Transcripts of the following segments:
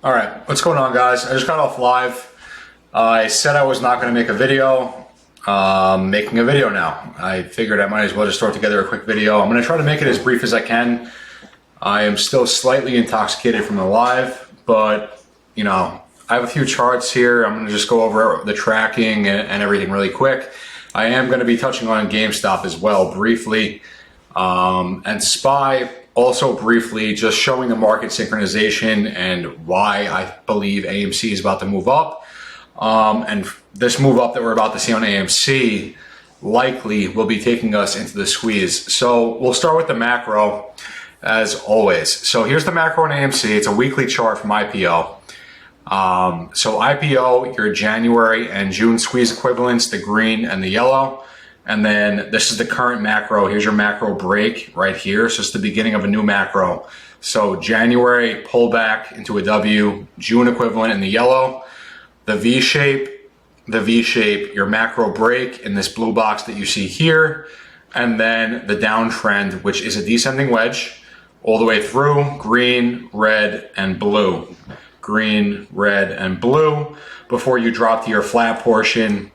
All right, what's going on, guys? I just got off live. I said I was not going to make a video. Making a video now. I figured I might as well just throw together a quick video. I'm going to try to make it as brief as I can. I am still slightly intoxicated from the live, but you know, I have a few charts here. I'm going to just go over the tracking and everything really quick. I am going to be touching on GameStop as well briefly, and SPY also briefly, just showing the market synchronization and why I believe AMC is about to move up. And this move up that we're about to see on AMC likely will be taking us into the squeeze. So we'll start with the macro as always. So here's the macro on AMC. It's a weekly chart from IPO. So IPO, your January and June squeeze equivalents, the green and the yellow. And then this is the current macro. Here's your macro break right here. So it's the beginning of a new macro. So January pullback into a W, June equivalent in the yellow. The V shape, your macro break in this blue box that you see here. And then the downtrend, which is a descending wedge all the way through, green, red, and blue. Green, red, and blue before you drop to your flat portion.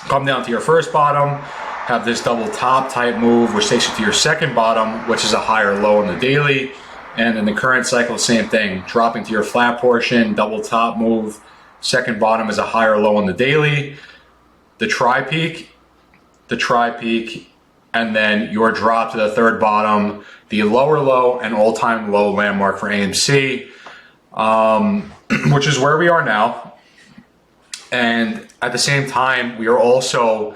Come down to your first bottom, have this double top type move, which takes you to your second bottom, which is a higher low in the daily. And in the current cycle, same thing, dropping to your flat portion, double top move, second bottom is a higher low in the daily. The tri-peak, and then your drop to the third bottom, the lower low and all-time low landmark for AMC, which is where we are now. And at the same time, we are also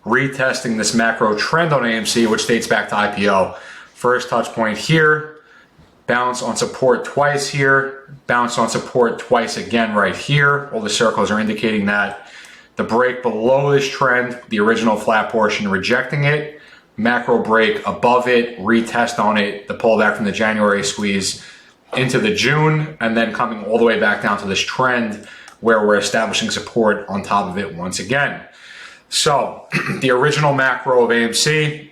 retesting this macro trend on AMC, which dates back to IPO. First touch point here, bounce on support twice here, bounce on support twice again right here. All the circles are indicating that. The break below this trend, the original flat portion, rejecting it, macro break above it, retest on it, the pullback from the January squeeze into the June, and then coming all the way back down to this trend where we're establishing support on top of it once again. So the original macro of AMC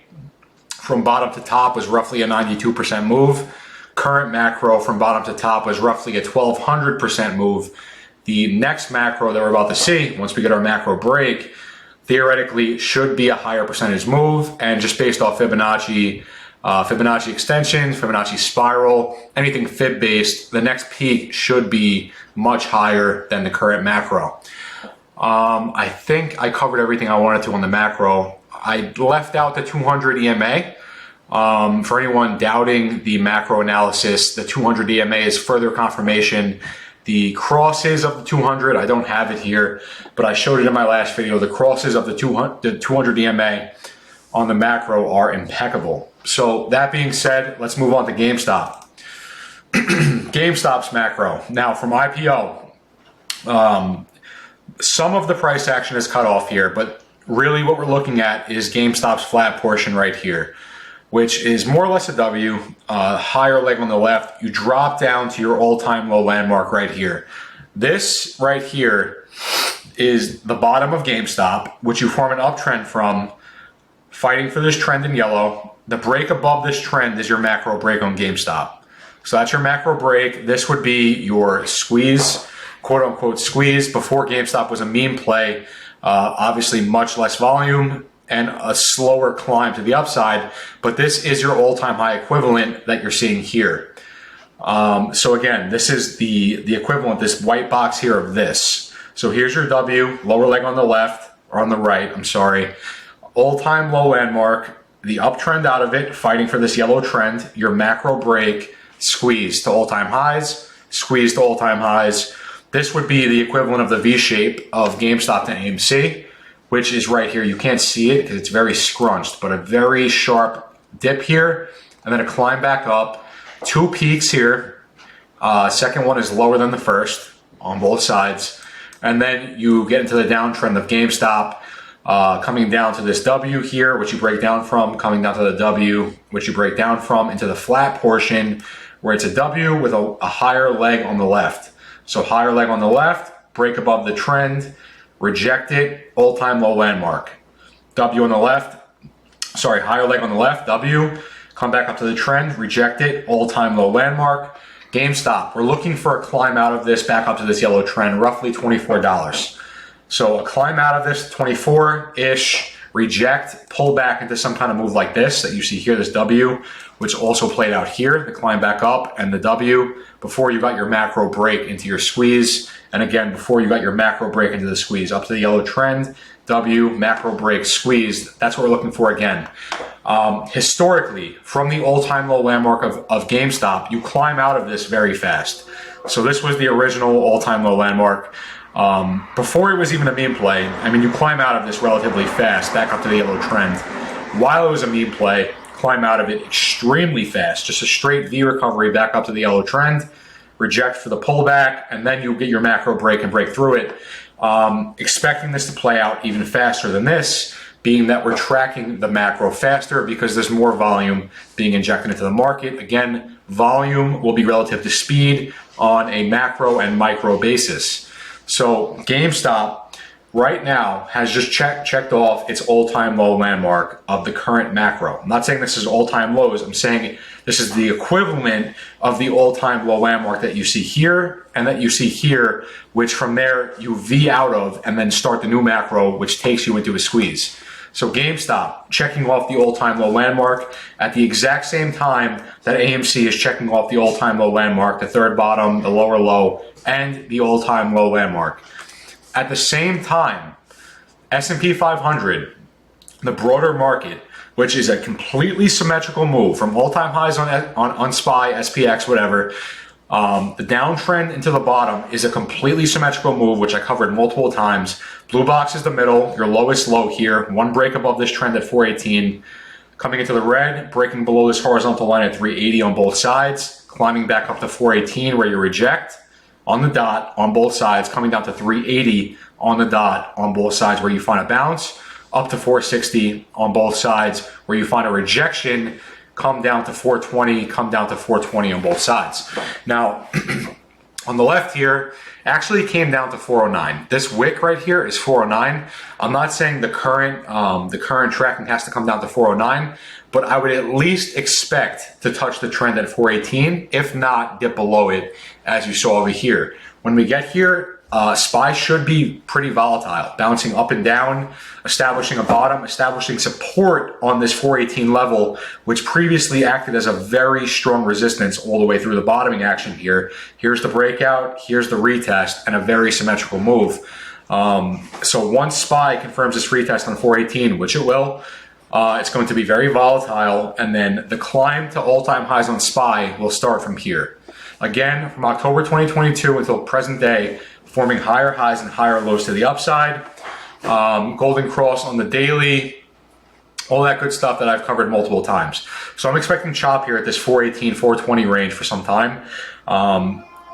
from bottom to top was roughly a 92% move. Current macro from bottom to top was roughly a 1200% move. The next macro that we're about to see, once we get our macro break, theoretically should be a higher percentage move, and just based off Fibonacci extension, Fibonacci spiral, anything Fib based, the next peak should be much higher than the current macro. I think I covered everything I wanted to on the macro. I left out the 200 EMA. For anyone doubting the macro analysis, the 200 EMA is further confirmation. The crosses of the 200, I don't have it here, but I showed it in my last video. The crosses of the 200 EMA on the macro are impeccable. So that being said, let's move on to GameStop. GameStop's macro. Now from IPO, some of the price action is cut off here, but really what we're looking at is GameStop's flat portion right here, which is more or less a W, higher leg on the left. You drop down to your all-time low landmark right here. This right here is the bottom of GameStop, which you form an uptrend from, fighting for this trend in yellow. The break above this trend is your macro break on GameStop. So that's your macro break. This would be your squeeze, quote unquote squeeze, before GameStop was a meme play. Obviously much less volume and a slower climb to the upside, but this is your all-time high equivalent that you're seeing here. So again, this is the equivalent, this white box here of this. So here's your W, lower leg on the left, or on the right, I'm sorry. All-time low landmark, the uptrend out of it, fighting for this yellow trend, your macro break, squeeze to all-time highs, squeeze to all-time highs. This would be the equivalent of the V shape of GameStop to AMC, which is right here. You can't see it because it's very scrunched, but a very sharp dip here, and then a climb back up. Two peaks here. Second one is lower than the first on both sides. And then you get into the downtrend of GameStop, coming down to this W here, which you break down from, coming down to the W, which you break down from, into the flat portion, where it's a W with a higher leg on the left. So higher leg on the left, break above the trend, reject it, all-time low landmark. W on the left, higher leg on the left, W, come back up to the trend, reject it, all-time low landmark. GameStop, we're looking for a climb out of this back up to this yellow trend, roughly $24. So a climb out of this 24-ish, reject, pull back into some kind of move like this that you see here, this W, which also played out here, the climb back up and the W, before you got your macro break into your squeeze. And again, before you got your macro break into the squeeze, up to the yellow trend, W, macro break, squeeze. That's what we're looking for again. Historically, from the all-time low landmark of GameStop, you climb out of this very fast. So this was the original all-time low landmark. Before it was even a meme play, I mean, you climb out of this relatively fast, back up to the yellow trend. While it was a meme play, climb out of it extremely fast, just a straight V recovery back up to the yellow trend, reject for the pullback, and then you get your macro break and break through it. Expecting this to play out even faster than this, being that we're tracking the macro faster because there's more volume being injected into the market. Again, volume will be relative to speed on a macro and micro basis. So GameStop right now has just checked off its all-time low landmark of the current macro. I'm not saying this is all-time lows. I'm saying this is the equivalent of the all-time low landmark that you see here and that you see here, which from there you V out of and then start the new macro, which takes you into a squeeze. So GameStop checking off the all-time low landmark at the exact same time that AMC is checking off the all-time low landmark, the third bottom, the lower low, and the all-time low landmark. At the same time, S&P 500, the broader market, which is a completely symmetrical move from all-time highs on SPY, SPX, whatever, the downtrend into the bottom is a completely symmetrical move, which I covered multiple times. Blue box is the middle, your lowest low here, one break above this trend at 418, coming into the red, breaking below this horizontal line at 380 on both sides, climbing back up to 418 where you reject on the dot on both sides, coming down to 380 on the dot on both sides where you find a bounce, up to 460 on both sides where you find a rejection, come down to 420, come down to 420 on both sides. Now, on the left here, actually came down to 409. This wick right here is 409. I'm not saying the current tracking has to come down to 409, but I would at least expect to touch the trend at 418, if not dip below it, as you saw over here. When we get here, SPY should be pretty volatile, bouncing up and down, establishing a bottom, establishing support on this 418 level, which previously acted as a very strong resistance all the way through the bottoming action here. Here's the breakout, here's the retest, and a very symmetrical move. So once SPY confirms this retest on 418, which it will, it's going to be very volatile, and then the climb to all-time highs on SPY will start from here. Again, from October 2022 until present day, forming higher highs and higher lows to the upside. Golden cross on the daily, all that good stuff that I've covered multiple times. So I'm expecting chop here at this 418, 420 range for some time.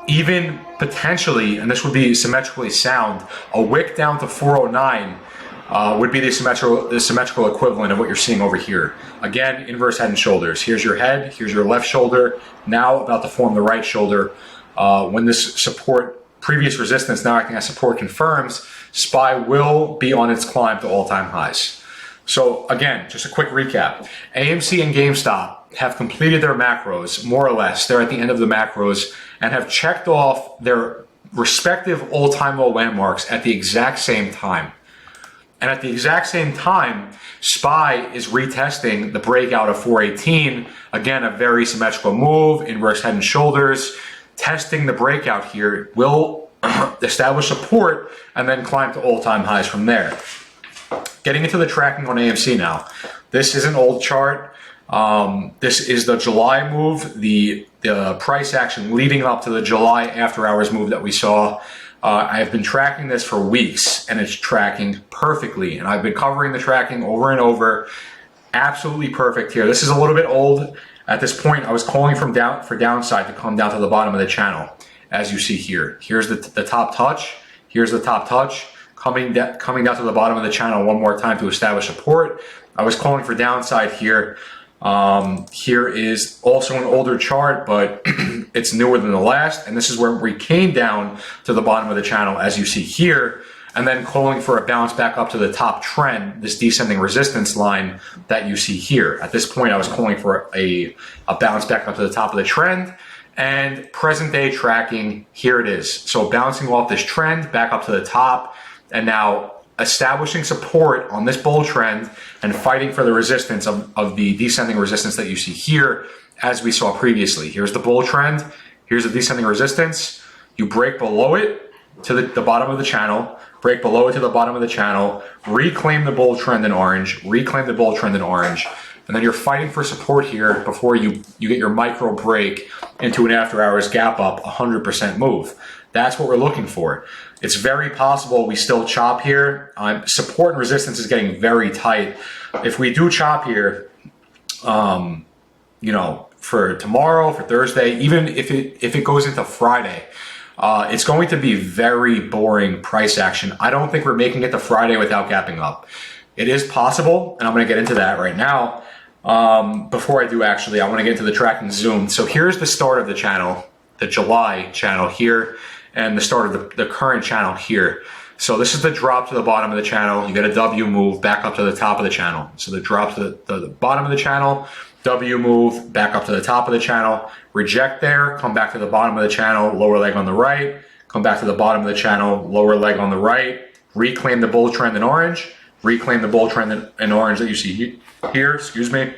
Even potentially, and this would be symmetrically sound, a wick down to 409 would be the symmetrical equivalent of what you're seeing over here. Again, inverse head and shoulders. Here's your head, here's your left shoulder, now about to form the right shoulder. When this support, previous resistance now acting as support confirms, SPY will be on its climb to all-time highs. So again, just a quick recap. AMC and GameStop have completed their macros, more or less. They're at the end of the macros and have checked off their respective all-time low landmarks at the exact same time. And at the exact same time, SPY is retesting the breakout of 418. Again, a very symmetrical move, inverse head and shoulders. Testing the breakout here will establish support and then climb to all-time highs from there. Getting into the tracking on AMC now. This is an old chart. This is the July move, the price action leading up to the July after hours move that we saw. I have been tracking this for weeks and it's tracking perfectly. And I've been covering the tracking over and over. Absolutely perfect here. This is a little bit old. At this point, I was calling for downside to come down to the bottom of the channel, as you see here. Here's the top touch. Here's the top touch. Coming down to the bottom of the channel one more time to establish support. I was calling for downside here. Here is also an older chart, but it's newer than the last. And this is where we came down to the bottom of the channel, as you see here, and then calling for a bounce back up to the top trend, this descending resistance line that you see here. At this point, I was calling for a bounce back up to the top of the trend, And present day tracking, here it is. So bouncing off this trend back up to the top, and now establishing support on this bull trend and fighting for the resistance of the descending resistance that you see here, as we saw previously. Here's the bull trend, here's the descending resistance. You break below it to the bottom of the channel, break below it to the bottom of the channel, reclaim the bull trend in orange, reclaim the bull trend in orange, and then you're fighting for support here before you get your micro break into an after hours gap up 100% move. That's what we're looking for. It's very possible we still chop here. Support and resistance is getting very tight. If we do chop here, you know, for tomorrow, for Thursday, even if it goes into Friday, it's going to be very boring price action. I don't think we're making it to Friday without gapping up. It is possible, and I'm going to get into that right now. Before I do, actually, I want to get into the tracking zoom. So here's the start of the channel, the July channel here, and the start of the current channel here. So this is the drop to the bottom of the channel. You get a W move back up to the top of the channel. So the drop to the bottom of the channel, W move back up to the top of the channel, reject there, come back to the bottom of the channel, lower leg on the right, come back to the bottom of the channel, lower leg on the right, reclaim the bull trend in orange, reclaim the bull trend in orange that you see here, excuse me.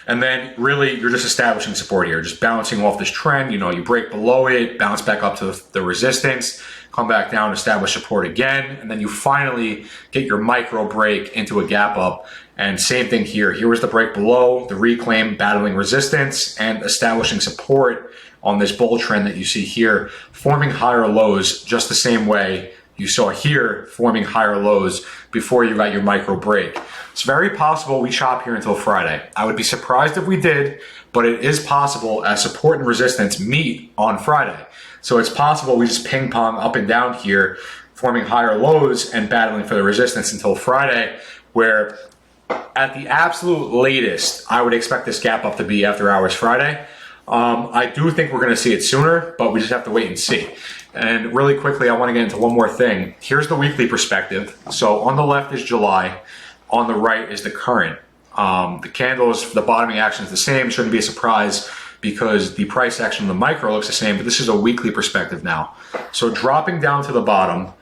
And then really you're just establishing support here, just bouncing off this trend. You know, you break below it, bounce back up to the resistance, come back down, establish support again, and then you finally get your micro break into a gap up. And same thing here. Here was the break below, the reclaim, battling resistance, and establishing support on this bull trend that you see here, forming higher lows just the same way you saw here, forming higher lows before you got your micro break. It's very possible we chop here until Friday. I would be surprised if we did, but it is possible as support and resistance meet on Friday. So it's possible we just ping pong up and down here, forming higher lows and battling for the resistance until Friday, where at the absolute latest, I would expect this gap up to be after hours Friday. I do think we're going to see it sooner, but we just have to wait and see. And really quickly, I want to get into one more thing. Here's the weekly perspective. So on the left is July. On the right is the current. The candles, the bottoming action is the same. Shouldn't be a surprise because the price action on the micro looks the same, but this is a weekly perspective now. So dropping down to the bottom,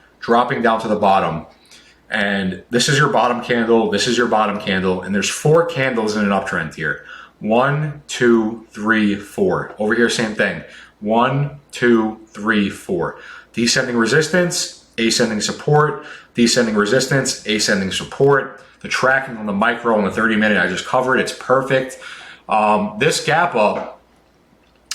and this is your bottom candle, this is your bottom candle, and there's 4 candles in an uptrend here. 1, 2, 3, 4. Over here, same thing. 1, 2, 3, 4. Descending resistance, ascending support, descending resistance, ascending support. The tracking on the micro and the 30-minute I just covered, it's perfect. This gap up,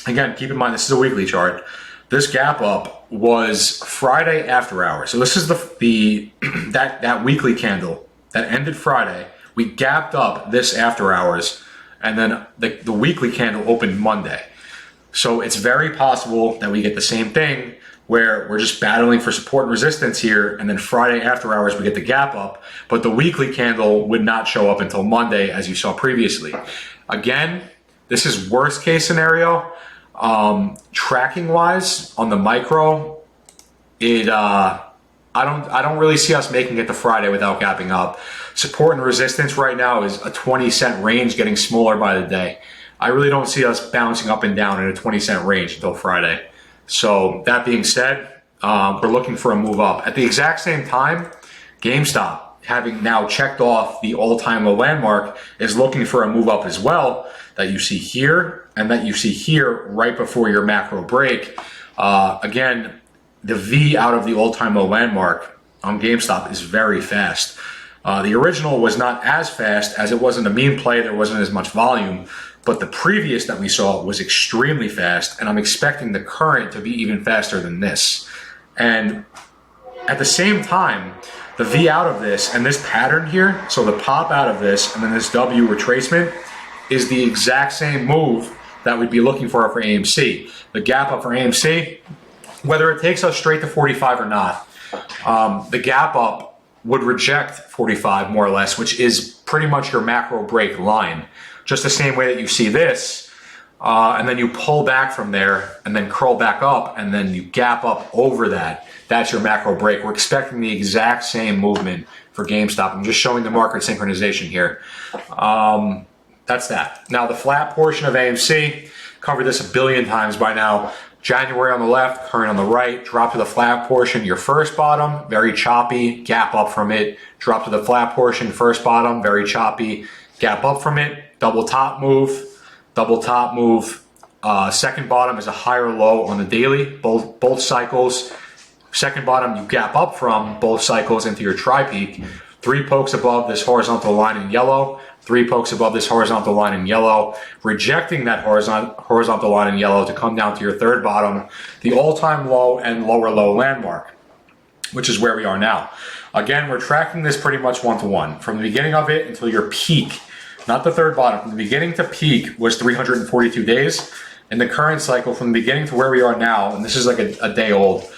again, keep in mind this is a weekly chart. This gap up was Friday after hours. So this is that weekly candle that ended Friday. We gapped up this after hours, and then the weekly candle opened Monday. So it's very possible that we get the same thing where we're just battling for support and resistance here, and then Friday after hours we get the gap up, but the weekly candle would not show up until Monday as you saw previously. Again, this is worst case scenario. Tracking wise on the micro, I don't really see us making it to Friday without gapping up. Support and resistance right now is a 20-cent range, getting smaller by the day. I really don't see us bouncing up and down in a 20-cent range until Friday. So that being said, we're looking for a move up. At the exact same time, GameStop, having now checked off the all-time low landmark, is looking for a move up as well, that you see here and that you see here right before your macro break. Again, the V out of the all-time low landmark on GameStop is very fast. The original was not as fast as it wasn't a meme play. There wasn't as much volume, but the previous that we saw was extremely fast, and I'm expecting the current to be even faster than this. And at the same time, the V out of this and this pattern here, so the pop out of this and then this W retracement, is the exact same move that we'd be looking for AMC. The gap up for AMC, whether it takes us straight to 45 or not, the gap up would reject 45 more or less, which is pretty much your macro break line. Just the same way that you see this, and then you pull back from there and then curl back up and then you gap up over that. That's your macro break. We're expecting the exact same movement for GameStop. I'm just showing the market synchronization here. That's that. Now the flat portion of AMC, covered this a billion times by now. January on the left, current on the right, drop to the flat portion, your first bottom, very choppy, gap up from it, drop to the flat portion, first bottom, very choppy, gap up from it, double top move, second bottom is a higher low on the daily, both cycles. Second bottom, you gap up from both cycles into your tri-peak. 3 pokes above this horizontal line in yellow, 3 pokes above this horizontal line in yellow, rejecting that horizontal line in yellow to come down to your third bottom, the all-time low and lower low landmark, which is where we are now. Again, we're tracking this pretty much one-to-one. From the beginning of it until your peak, not the third bottom, from the beginning to peak was 342 days. In the current cycle, from the beginning to where we are now, and this is like a day old,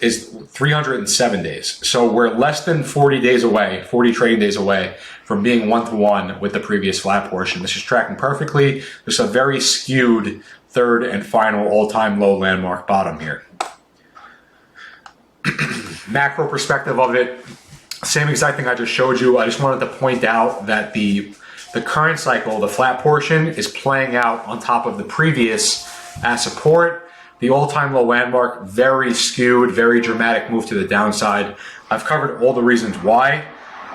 is 307 days. So we're less than 40 days away, 40 trading days away from being one-to-one with the previous flat portion. This is tracking perfectly. There's a very skewed third and final all-time low landmark bottom here. Macro perspective of it, same exact thing I just showed you. I just wanted to point out that the current cycle, the flat portion, is playing out on top of the previous as support. The all-time low landmark, very skewed, very dramatic move to the downside. I've covered all the reasons why.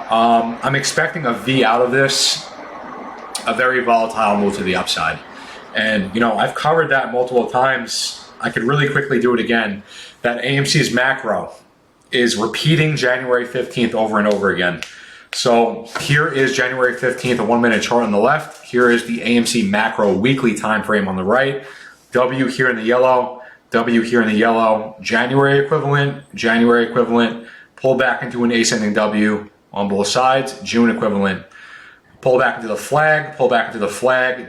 I'm expecting a V out of this, a very volatile move to the upside. And, you know, I've covered that multiple times. I could really quickly do it again. That AMC's macro is repeating January 15th over and over again. So here is January 15th, a 1-minute chart on the left. Here is the AMC macro weekly time frame on the right. W here in the yellow, W here in the yellow, January equivalent, pull back into an ascending W on both sides, June equivalent, pull back into the flag,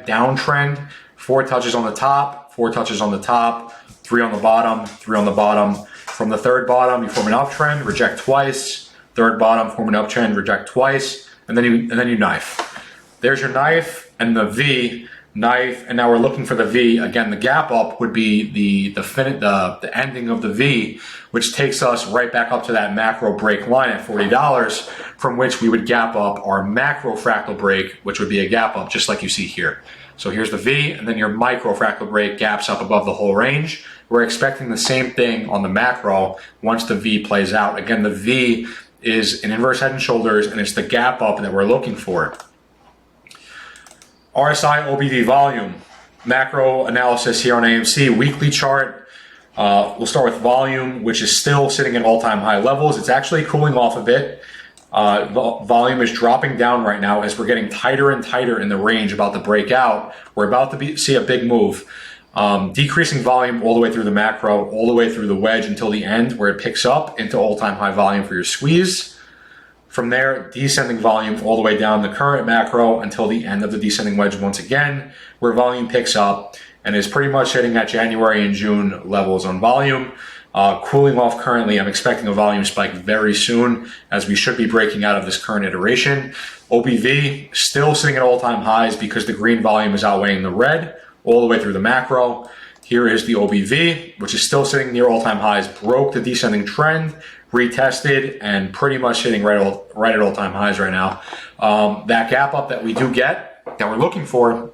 downtrend, 4 touches on the top, 4 touches on the top, 3 on the bottom, 3 on the bottom. From the third bottom, you form an uptrend, reject twice, third bottom, form an uptrend, reject twice, and then you knife. There's your knife and the V, knife, and now we're looking for the V. Again, the gap up would be the ending of the V, which takes us right back up to that macro break line at $40, from which we would gap up our macro fractal break, which would be a gap up, just like you see here. So here's the V, and then your micro fractal break gaps up above the whole range. We're expecting the same thing on the macro once the V plays out. Again, the V is an inverse head and shoulders, and it's the gap up that we're looking for. RSI OBV volume, macro analysis here on AMC, weekly chart. We'll start with volume, which is still sitting at all-time high levels. It's actually cooling off a bit. Volume is dropping down right now as we're getting tighter and tighter in the range about to break out. We're about to see a big move. Decreasing volume all the way through the macro, all the way through the wedge until the end, where it picks up into all-time high volume for your squeeze. From there, descending volume all the way down the current macro until the end of the descending wedge once again, where volume picks up and is pretty much hitting at January and June levels on volume. Cooling off currently, I'm expecting a volume spike very soon as we should be breaking out of this current iteration. OBV still sitting at all-time highs because the green volume is outweighing the red all the way through the macro. Here is the OBV, which is still sitting near all-time highs, broke the descending trend, retested, and pretty much sitting right at all-time highs right now. That gap up that we do get, that we're looking for,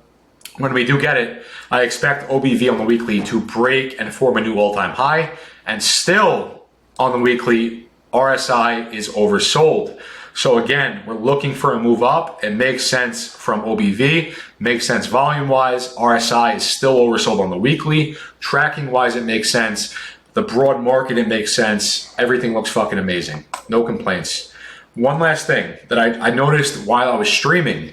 when we do get it, I expect OBV on the weekly to break and form a new all-time high, and still on the weekly, RSI is oversold. So again, we're looking for a move up. It makes sense from OBV, makes sense volume-wise. RSI is still oversold on the weekly. Tracking-wise, it makes sense. The broad market, it makes sense. Everything looks fucking amazing. No complaints. One last thing that I noticed while I was streaming.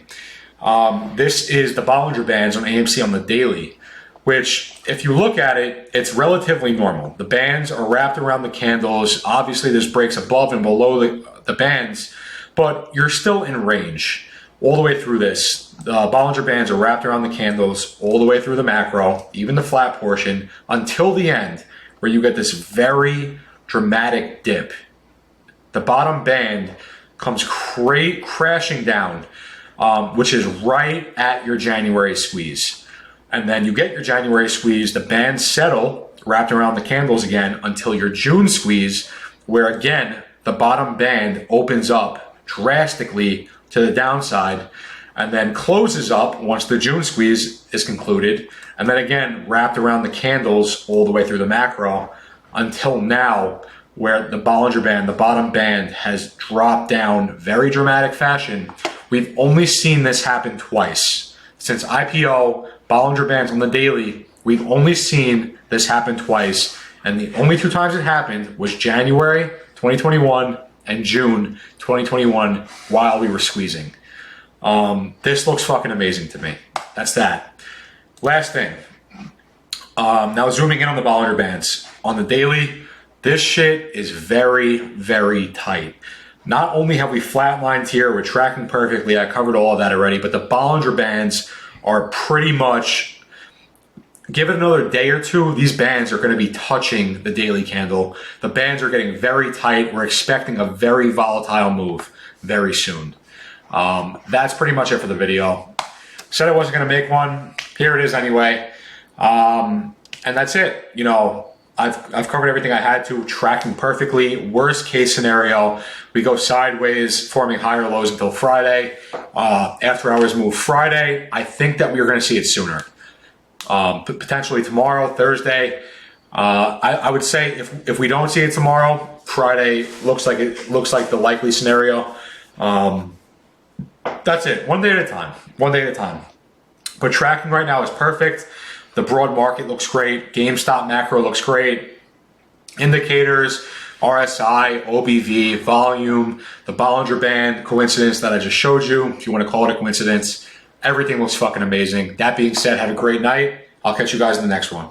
This is the Bollinger Bands on AMC on the daily, which if you look at it, it's relatively normal. The bands are wrapped around the candles. Obviously, there's breaks above and below the bands, but you're still in range all the way through this. The Bollinger Bands are wrapped around the candles all the way through the macro, even the flat portion, until the end, where you get this very dramatic dip. The bottom band comes crashing down, which is right at your January squeeze. And then you get your January squeeze, the bands settle, wrapped around the candles again, until your June squeeze, where again, the bottom band opens up drastically to the downside, and then closes up once the June squeeze is concluded, and then again wrapped around the candles all the way through the macro until now, where the Bollinger Band, the bottom band, has dropped down very dramatic fashion. We've only seen this happen twice. Since IPO, Bollinger Bands on the daily, we've only seen this happen twice, and the only 2 times it happened was January 2021 and June 2021 while we were squeezing. This looks fucking amazing to me. That's that. Last thing. Now zooming in on the Bollinger Bands. On the daily, this shit is very, very tight. Not only have we flatlined here, we're tracking perfectly, I covered all of that already, but the Bollinger Bands are pretty much, give it another day or two, these bands are going to be touching the daily candle. The bands are getting very tight. We're expecting a very volatile move very soon. That's pretty much it for the video. Said I wasn't going to make one. Here it is anyway. And that's it. You know, I've covered everything I had to, tracking perfectly. Worst case scenario, we go sideways, forming higher lows until Friday. After hours move Friday. I think that we are going to see it sooner. Potentially tomorrow, Thursday. I would say if we don't see it tomorrow, Friday looks like the likely scenario. That's it. One day at a time. One day at a time. But tracking right now is perfect. The broad market looks great. GameStop macro looks great. Indicators, RSI, OBV, volume, the Bollinger Band coincidence that I just showed you, if you want to call it a coincidence. Everything looks fucking amazing. That being said, have a great night. I'll catch you guys in the next one.